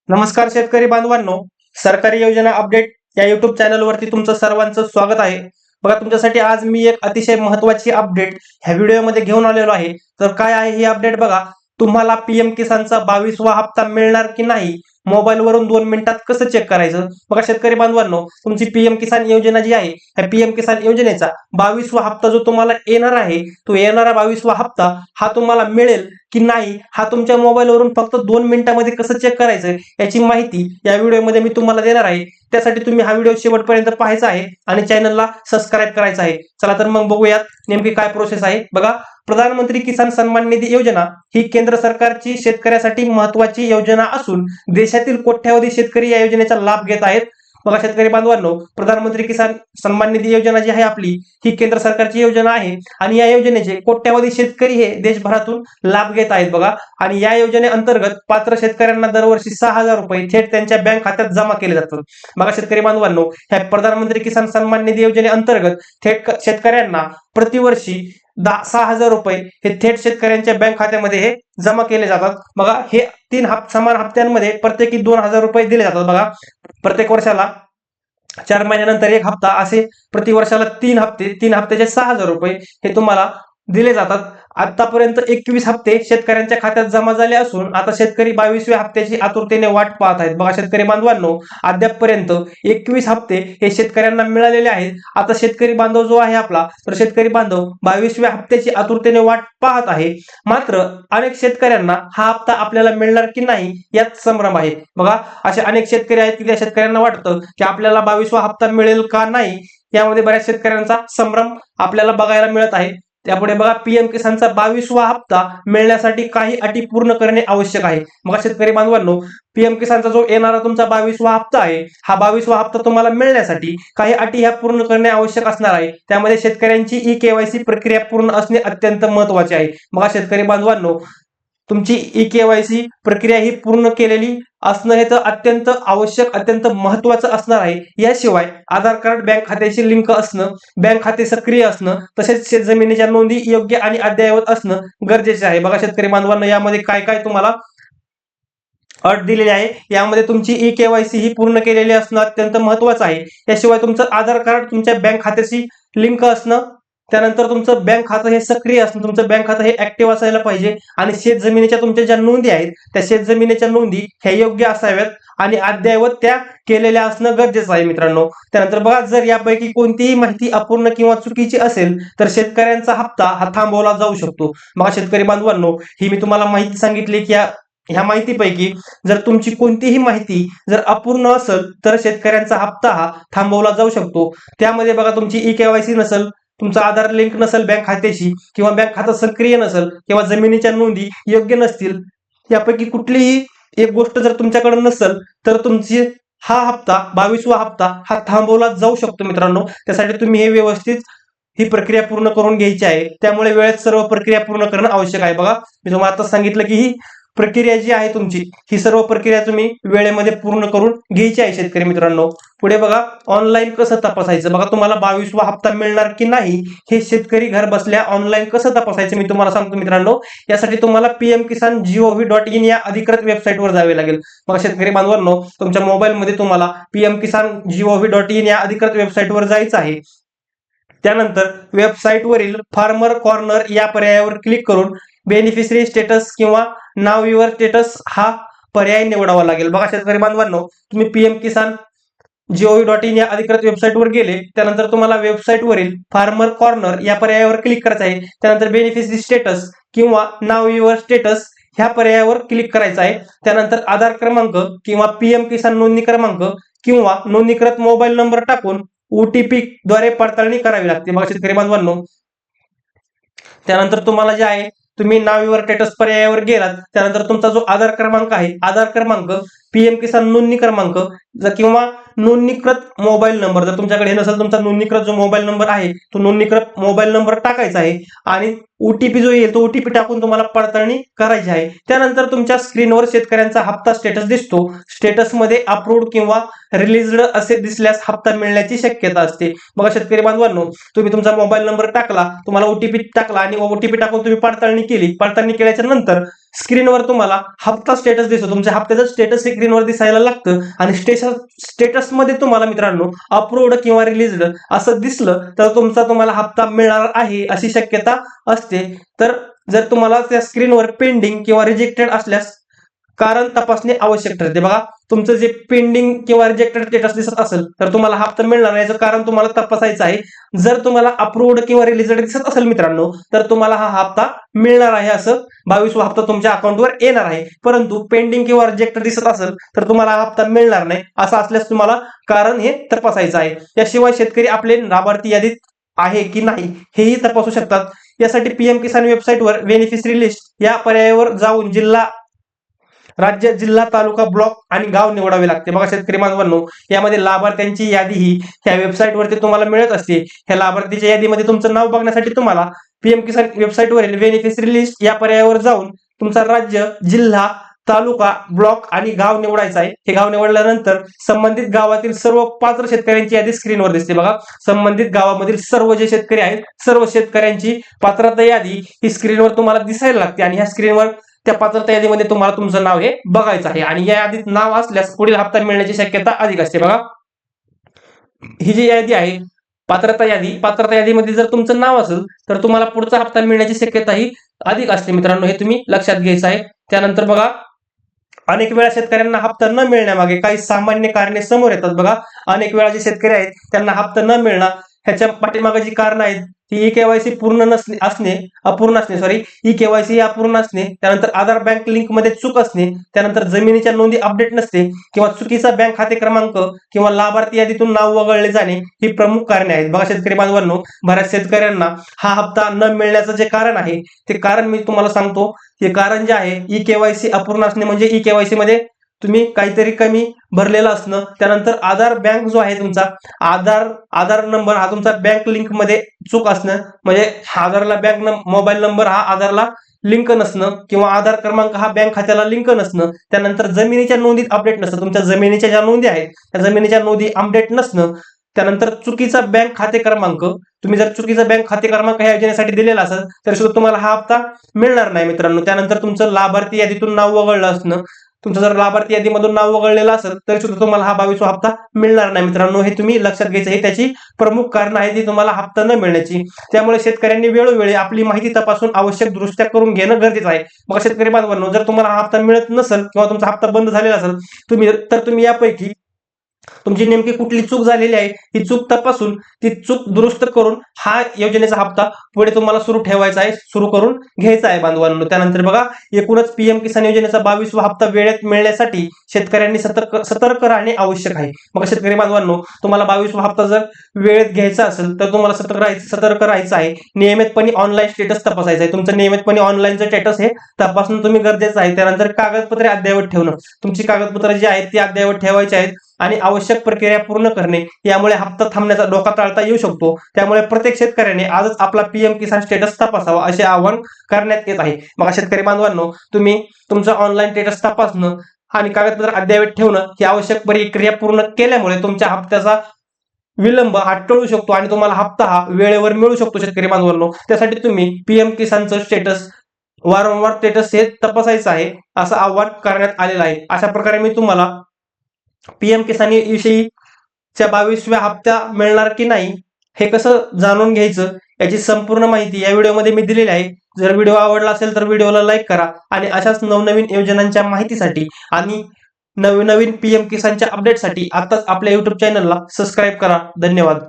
नमस्कार शेतकरी बांधवांनो, सरकारी योजना अपडेट या युट्यूब चॅनलवरती तुमचं सर्वांचं स्वागत आहे. बघा, तुमच्यासाठी आज मी एक अतिशय महत्त्वाची अपडेट ह्या व्हिडिओमध्ये घेऊन आलेलो आहे. तर काय आहे ही अपडेट बघा. तुम्हाला पीएम किसानचा 22वा हप्ता मिळणार की नाही, मोबाईलवरून 2 मिनिटात कसं चेक करायचं. बघा शेतकरी बांधवांनो, तुमची पीएम किसान योजना जी आहे, ह्या पीएम किसान योजनेचा 22वा हप्ता जो तुम्हाला येणार आहे, तो येणारा 22वा हप्ता हा तुम्हाला मिळेल की नाही, हा तुमच्या मोबाईलवरून फक्त 2 मिनिटांमध्ये कसं चेक करायचं याची माहिती या व्हिडिओमध्ये मी तुम्हाला देणार आहे. त्यासाठी तुम्ही हा व्हिडिओ शेवटपर्यंत पाहायचा आहे आणि चॅनलला सबस्क्राईब करायचं आहे. चला तर मग बघूयात नेमकी काय प्रोसेस आहे. बघा, प्रधानमंत्री किसान सन्मान निधी योजना ही केंद्र सरकारची शेतकऱ्यासाठी महत्त्वाची योजना असून देशातील कोट्यावधी शेतकरी या योजनेचा लाभ घेत आहेत. बघा शेतकरी बांधवांनो, प्रधानमंत्री किसान सन्मान निधी योजना जी आहे आपली, ही केंद्र सरकारची योजना आहे आणि या योजनेचे कोट्यावधी शेतकरी हे देशभरातून लाभ घेत आहेत. बघा, आणि या योजनेअंतर्गत पात्र शेतकऱ्यांना दरवर्षी 6,000 रुपये थेट त्यांच्या बँक खात्यात जमा केले जातात. बघा शेतकरी बांधवांनो, ह्या प्रधानमंत्री किसान सन्मान निधी योजनेअंतर्गत थेट शेतकऱ्यांना प्रतिवर्षी 6,000 रुपये हे थेट शेतकऱ्यांच्या बँक खात्यामध्ये हे जमा केले जातात. बघा, हे 3 समान हप्त्यांमध्ये प्रत्येकी 2,000 रुपये दिले जातात. बघा, प्रत्येक वर्षाला 4 महिन्यानंतर एक हप्ता, असे प्रति वर्षाला 3 हप्ते, 3 हप्त्याचे 6,000 रुपये हे तुम्हाला दिले जातात. आतापर्यंत 21 हप्ते शेतकऱ्यांच्या खात्यात जमा झाले असून आता शेतकरी 22व्या हप्त्याची आतुरतेने वाट पाहत आहेत. बघा शेतकरी बांधवांनो, अद्यापपर्यंत 21 हप्ते हे शेतकऱ्यांना मिळालेले आहेत. आता शेतकरी बांधव जो आहे आपला, तर शेतकरी बांधव 22व्या हप्त्याची आतुरतेने वाट पाहत आहे. मात्र अनेक शेतकऱ्यांना हा हप्ता आपल्याला मिळणार की नाही यात संभ्रम आहे. बघा, असे अनेक शेतकरी आहेत की त्या शेतकऱ्यांना वाटतं की आपल्याला 22वा हप्ता मिळेल का नाही, यामध्ये बऱ्याच शेतकऱ्यांचा संभ्रम आपल्याला बघायला मिळत आहे. त्यापुढे बघा, पीएम किसानचा 22वा हप्ता मिळण्यासाठी काही अटी पूर्ण करणे आवश्यक आहे. मग शेतकरी बांधवांनो, पीएम किसानचा जो येणारा तुमचा 22वा हप्ता आहे, हा 22वा हप्ता तुम्हाला मिळण्यासाठी काही अटी ह्या पूर्ण करणे आवश्यक असणार आहे. त्यामध्ये शेतकऱ्यांची ई-केवायसी प्रक्रिया पूर्ण असणे अत्यंत महत्त्वाचे आहे. मग शेतकरी बांधवांनो, तुमची ई-केवायसी प्रक्रिया ही पूर्ण केलेली असणं हे तर अत्यंत आवश्यक, अत्यंत महत्त्वाचं असणार आहे. याशिवाय आधार कार्ड बँक खात्याशी लिंक असणं, बँक खाते सक्रिय असणं, तसेच शेतजमिनीच्या नोंदी योग्य आणि अद्ययावत असणं गरजेचे आहे. बघा शेतकरी बांधवांनो, यामध्ये काय काय तुम्हाला अट दिलेली आहे. यामध्ये तुमची ई-केवायसी ही पूर्ण केलेली असणं अत्यंत महत्त्वाचं आहे. याशिवाय तुमचं आधार कार्ड तुमच्या बँक खात्याशी लिंक असणं, त्यानंतर तुमचं बँक खातं हे सक्रिय असणं, तुमचं बँक खातं हे ऍक्टिव्ह असायला पाहिजे आणि शेतजमिनीच्या तुमच्या ज्या नोंदी आहेत, त्या शेतजमिनीच्या नोंदी ह्या योग्य असाव्यात आणि अद्ययावत त्या केलेल्या असणं गरजेचं आहे मित्रांनो. त्यानंतर बघा, जर यापैकी कोणतीही माहिती अपूर्ण किंवा चुकीची असेल तर शेतकऱ्यांचा हप्ता हा थांबवला जाऊ शकतो. मग शेतकरी बांधवांनो, ही मी तुम्हाला माहिती सांगितली की ह्या माहितीपैकी जर तुमची कोणतीही माहिती जर अपूर्ण असेल तर शेतकऱ्यांचा हप्ता हा थांबवला जाऊ शकतो. त्यामध्ये बघा, तुमची ई-केवायसी नसेल, तुमचा आधार लिंक नसेल बँक खात्याशी, किंवा बँक खातं सक्रिय नसेल, किंवा जमिनीच्या नोंदी योग्य नसतील, यापैकी कुठलीही एक गोष्ट जर तुमच्याकडे नसेल तर तुमची हा हप्ता 22वा हप्ता हा थांबवला जाऊ शकतो मित्रांनो. त्यासाठी तुम्ही हे व्यवस्थित ही प्रक्रिया पूर्ण करून घ्यायची आहे. त्यामुळे वेळेत सर्व प्रक्रिया पूर्ण करणं आवश्यक आहे. बघा, मी तुम्हाला आता सांगितलं की ही प्रक्रिया जी आहे तुमची, ही सर्व प्रक्रिया तुम्ही वेळेमध्ये पूर्ण करून घ्यायची आहे शेतकरी मित्रांनो. पुढे बघा, ऑनलाईन कसं तपासायचं. बघा, तुम्हाला 22वा हप्ता मिळणार की नाही हे शेतकरी घर बसल्या ऑनलाईन कसं तपासायचं मी तुम्हाला सांगतो मित्रांनो. यासाठी तुम्हाला pmkisan.gov.in या अधिकृत वेबसाईटवर जावे लागेल. मग शेतकरी बांधवांनो, तुमच्या मोबाईलमध्ये तुम्हाला pmkisan.gov.in या अधिकृत वेबसाईटवर जायचं आहे. त्यानंतर वेबसाईटवरील फार्मर कॉर्नर या पर्यायावर क्लिक करून बेनिफिशरी स्टेटस किंवा नाव युअर स्टेटस हा पर्याय निवडावा लागेल. बघा शेतकरी बांधवांनो, तुम्ही pmkisan.gov.in या अधिकृत वेबसाईटवर गेले, त्यानंतर तुम्हाला वेबसाईटवरील फार्मर कॉर्नर या पर्यायावर क्लिक करायचं आहे. त्यानंतर बेनिफिशरी स्टेटस किंवा नाव युअर स्टेटस ह्या पर्यायावर क्लिक करायचं आहे. त्यानंतर आधार क्रमांक किंवा पीएम किसान नोंदणी क्रमांक किंवा नोंदणीकृत मोबाईल नंबर टाकून OTP द्वारे पडताळणी करावी लागते. मग शेतकरी बांधवांनो, त्यानंतर तुम्हाला जे आहे, तुम्ही नाव युअर स्टेटस पर्यायावर गेलात, त्यानंतर तुमचा जो आधार क्रमांक आहे, आधार क्रमांक, पीएम किसान नोंदणी क्रमांक किंवा नोंदणीकृत मोबाईल नंबर, जर तुमच्याकडे हे नसेल, तुमचा नोंदणीकृत जो मोबाईल नंबर आहे तो नोंदणीकृत मोबाईल नंबर टाकायचा आहे आणि OTP जो येईल तो OTP टाकून तुम्हाला पडताळणी करायची आहे. त्यानंतर तुमच्या स्क्रीनवर शेतकऱ्यांचा हप्ता स्टेटस दिसतो. स्टेटसमध्ये अप्रूव्ड किंवा रिलीज्ड असे दिसल्यास हप्ता मिळण्याची शक्यता असते. मग शेतकरी बांधवांनो, तुम्ही तुमचा मोबाईल नंबर टाकला, तुम्हाला OTP टाकला आणि OTP टाकून तुम्ही पडताळणी केली. पडताळणी केल्याच्या नंतर स्क्रीनवर तुम्हाला हप्ता स्टेटस दिसतो. तुमच्या हप्त्याचं स्टेटस स्क्रीनवर दिसायला लागतं आणि स्टेटसमध्ये तुम्हाला मित्रांनो अप्रूव्ड किंवा रिलीज्ड असं दिसलं तर तुम्हाला हप्ता मिळणार आहे अशी शक्यता असते. तर जर तुम्हाला त्या स्क्रीनवर पेंडिंग किंवा रिजेक्टेड असल्यास कारण तपासणे आवश्यक ठरते. बघा, तुमचं जे पेंडिंग किंवा रिजेक्टेड स्टेटस दिसत असेल तर तुम्हाला हप्ता मिळणार नाही, याचं कारण तुम्हाला तपासायचं आहे. जर तुम्हाला अप्रूव्ड किंवा रिलीज्ड दिसत असेल मित्रांनो तर तुम्हाला हा हप्ता मिळणार आहे, असं 22वा हप्ता तुमच्या अकाउंटवर येणार आहे. परंतु पेंडिंग किंवा रिजेक्टेड दिसत असेल तर तुम्हाला हा हप्ता मिळणार नाही, असं असल्यास तुम्हाला कारण हे तपासायचं आहे. त्याशिवाय शेतकरी आपले लाभार्थी यादीत आहे की नाही हेही तपासू शकतात. यासाठी पीएम किसान वेबसाईटवर बेनिफिशरी लिस्ट या पर्यायावर जाऊन राज्य, जिल्हा, तालुका, ब्लॉक आणि गाव निवडावे लागते. बघा शेतकरी बांधवांनो, यामध्ये लाभार्थ्यांची यादी ही ह्या वेबसाईटवरती तुम्हाला मिळत असते. ह्या लाभार्थीच्या यादीमध्ये तुमचं नाव बघण्यासाठी तुम्हाला पीएम किसान वेबसाईटवरील बेनिफिशरी लिस्ट या पर्यायावर जाऊन तुमचा राज्य, जिल्हा, तालुका, ब्लॉक आणि गाव निवडायचा आहे. हे गाव निवडल्यानंतर संबंधित गावातील सर्व पात्र शेतकऱ्यांची यादी स्क्रीनवर दिसते. बघा, संबंधित गावामधील सर्व जे शेतकरी आहेत सर्व शेतकऱ्यांची पात्रता यादी ही स्क्रीनवर तुम्हाला दिसायला लागते आणि ह्या स्क्रीनवर त्या पात्रता यादीमध्ये तुम्हाला तुमचं नाव हे बघायचं आहे आणि या यादीत नाव असल्यास पुढील हप्ता मिळण्याची शक्यता अधिक असते. बघा, ही जी यादी आहे पात्रता यादीमध्ये जर तुमचं नाव असेल तर तुम्हाला पुढचा हप्ता मिळण्याची शक्यता ही अधिक असते मित्रांनो, हे तुम्ही लक्षात घ्यायचं आहे. त्यानंतर बघा, अनेक वेळा शेतकऱ्यांना हप्ता न मिळण्यामागे काही सामान्य कारणे समोर येतात. बघा, अनेक वेळा जे शेतकरी आहेत त्यांना हप्ता न मिळणं ह्याच्या पाठीमागे जी कारण आहेत ती ई केवायसी अपूर्ण असणे, ई केवायसी अपूर्ण असणे, त्यानंतर आधार बँक लिंक मध्ये चूक असणे, त्यानंतर जमिनीच्या नोंदी अपडेट नसते किंवा चुकीचा बँक खाते क्रमांक किंवा लाभार्थी यादीतून नाव वगळले जाणे ही प्रमुख कारणे आहेत. बघा शेतकरी बांधवांनो, बऱ्याच शेतकऱ्यांना हा हप्ता न मिळण्याचं जे कारण आहे ते कारण मी तुम्हाला सांगतो. हे कारण जे आहे ई केवायसी अपूर्ण असणे म्हणजे ई केवायसी मध्ये तुम्ही काहीतरी कमी भरलेलं असणं, त्यानंतर आधार बँक जो आहे तुमचा आधार नंबर हा तुमचा बँक लिंक मध्ये चूक असणं, म्हणजे आधारला मोबाईल नंबर हा आधारला लिंक नसणं किंवा आधार क्रमांक हा बँक खात्याला लिंक नसणं, त्यानंतर जमिनीच्या नोंदीत अपडेट नसणं, तुमच्या जमिनीच्या ज्या नोंदी आहेत त्या जमिनीच्या नोंदी अपडेट नसणं, त्यानंतर चुकीचा बँक खाते क्रमांक. तुम्ही जर चुकीचा बँक खाते क्रमांक ह्या योजनेसाठी दिलेला असेल तर सुद्धा तुम्हाला हा हप्ता मिळणार नाही मित्रांनो. त्यानंतर तुमचं लाभार्थी यादीतून नाव वगळलं असणं, तुमचं जर लाभार्थी यादीमधून नाव वगळलेलं असेल तरी सुद्धा तुम्हाला हा 22वा हप्ता मिळणार नाही मित्रांनो, हे तुम्ही लक्षात घ्यायचं. हे त्याची प्रमुख कारण आहे ती तुम्हाला हप्ता न मिळण्याची. त्यामुळे शेतकऱ्यांनी वेळोवेळी आपली माहिती तपासून आवश्यक दुरुस्त्या करून घेणं गरजेचं आहे. मग शेतकरी बांधवांनो, जर तुम्हाला हा हप्ता मिळत नसेल किंवा तुमचा हप्ता बंद झालेला असेल तुम्ही यापैकी तुमची नेमकी कुठली चूक झालेली आहे ही चूक तपासून ती चूक दुरुस्त करून हा योजनेचा हप्ता पुढे तुम्हाला सुरू ठेवायचा आहे, सुरू करून घ्यायचा आहे बांधवांनो. त्यानंतर बघा, एकूणच पीएम किसान योजनेचा 22वा हप्ता वेळेत मिळण्यासाठी शेतकऱ्यांनी सतर्क राहणे आवश्यक आहे. मग शेतकरी बांधवांनो, तुम्हाला 22वा हप्ता जर वेळेत घ्यायचा असेल तर तुम्हाला सतर्क राहायचं आहे. नियमितपणे ऑनलाईन स्टेटस तपासायचं आहे. तुमचं नियमितपणे ऑनलाईनचं स्टेटस हे तपासणं तुम्ही गरजेचं आहे. त्यानंतर कागदपत्रे अद्ययावत ठेवणं, तुमची कागदपत्रे जी आहेत ती अद्ययावत ठेवायची आहेत आणि आवश्यक प्रक्रिया पूर्ण करणे, यामुळे हप्ता थांबण्याचा धोका टाळता येऊ शकतो. त्यामुळे प्रत्येक शेतकऱ्याने आजच आपला पीएम किसान स्टेटस तपासावा असे आवाहन करण्यात येत आहे. मग शेतकरी बांधवांनो, तुम्ही तुमचं ऑनलाईन स्टेटस तपासणं आणि कागदपत्र अद्ययावत ठेवणं ही आवश्यक प्रक्रिया पूर्ण केल्यामुळे तुमच्या हप्त्याचा विलंब हा टळू शकतो आणि तुम्हाला हप्ता हा वेळेवर मिळू शकतो. शेतकरी बांधवांनो, त्यासाठी तुम्ही पीएम किसानचं स्टेटस वारंवार स्टेटस हे तपासायचं आहे असं आवाहन करण्यात आलेलं आहे. अशा प्रकारे मी तुम्हाला पीएम किसान विषयीच्या 22व्या हप्ता मिळणार की नाही हे कसं जाणून घ्यायचं याची संपूर्ण माहिती या व्हिडिओमध्ये मी दिलेली आहे. जर व्हिडिओ आवडला असेल तर व्हिडिओला लाईक करा आणि अशाच नवनवीन योजनांच्या माहितीसाठी आणि नवीन पीएम किसानच्या अपडेटसाठी आताच आपल्या युट्यूब चॅनलला सबस्क्राईब करा. धन्यवाद.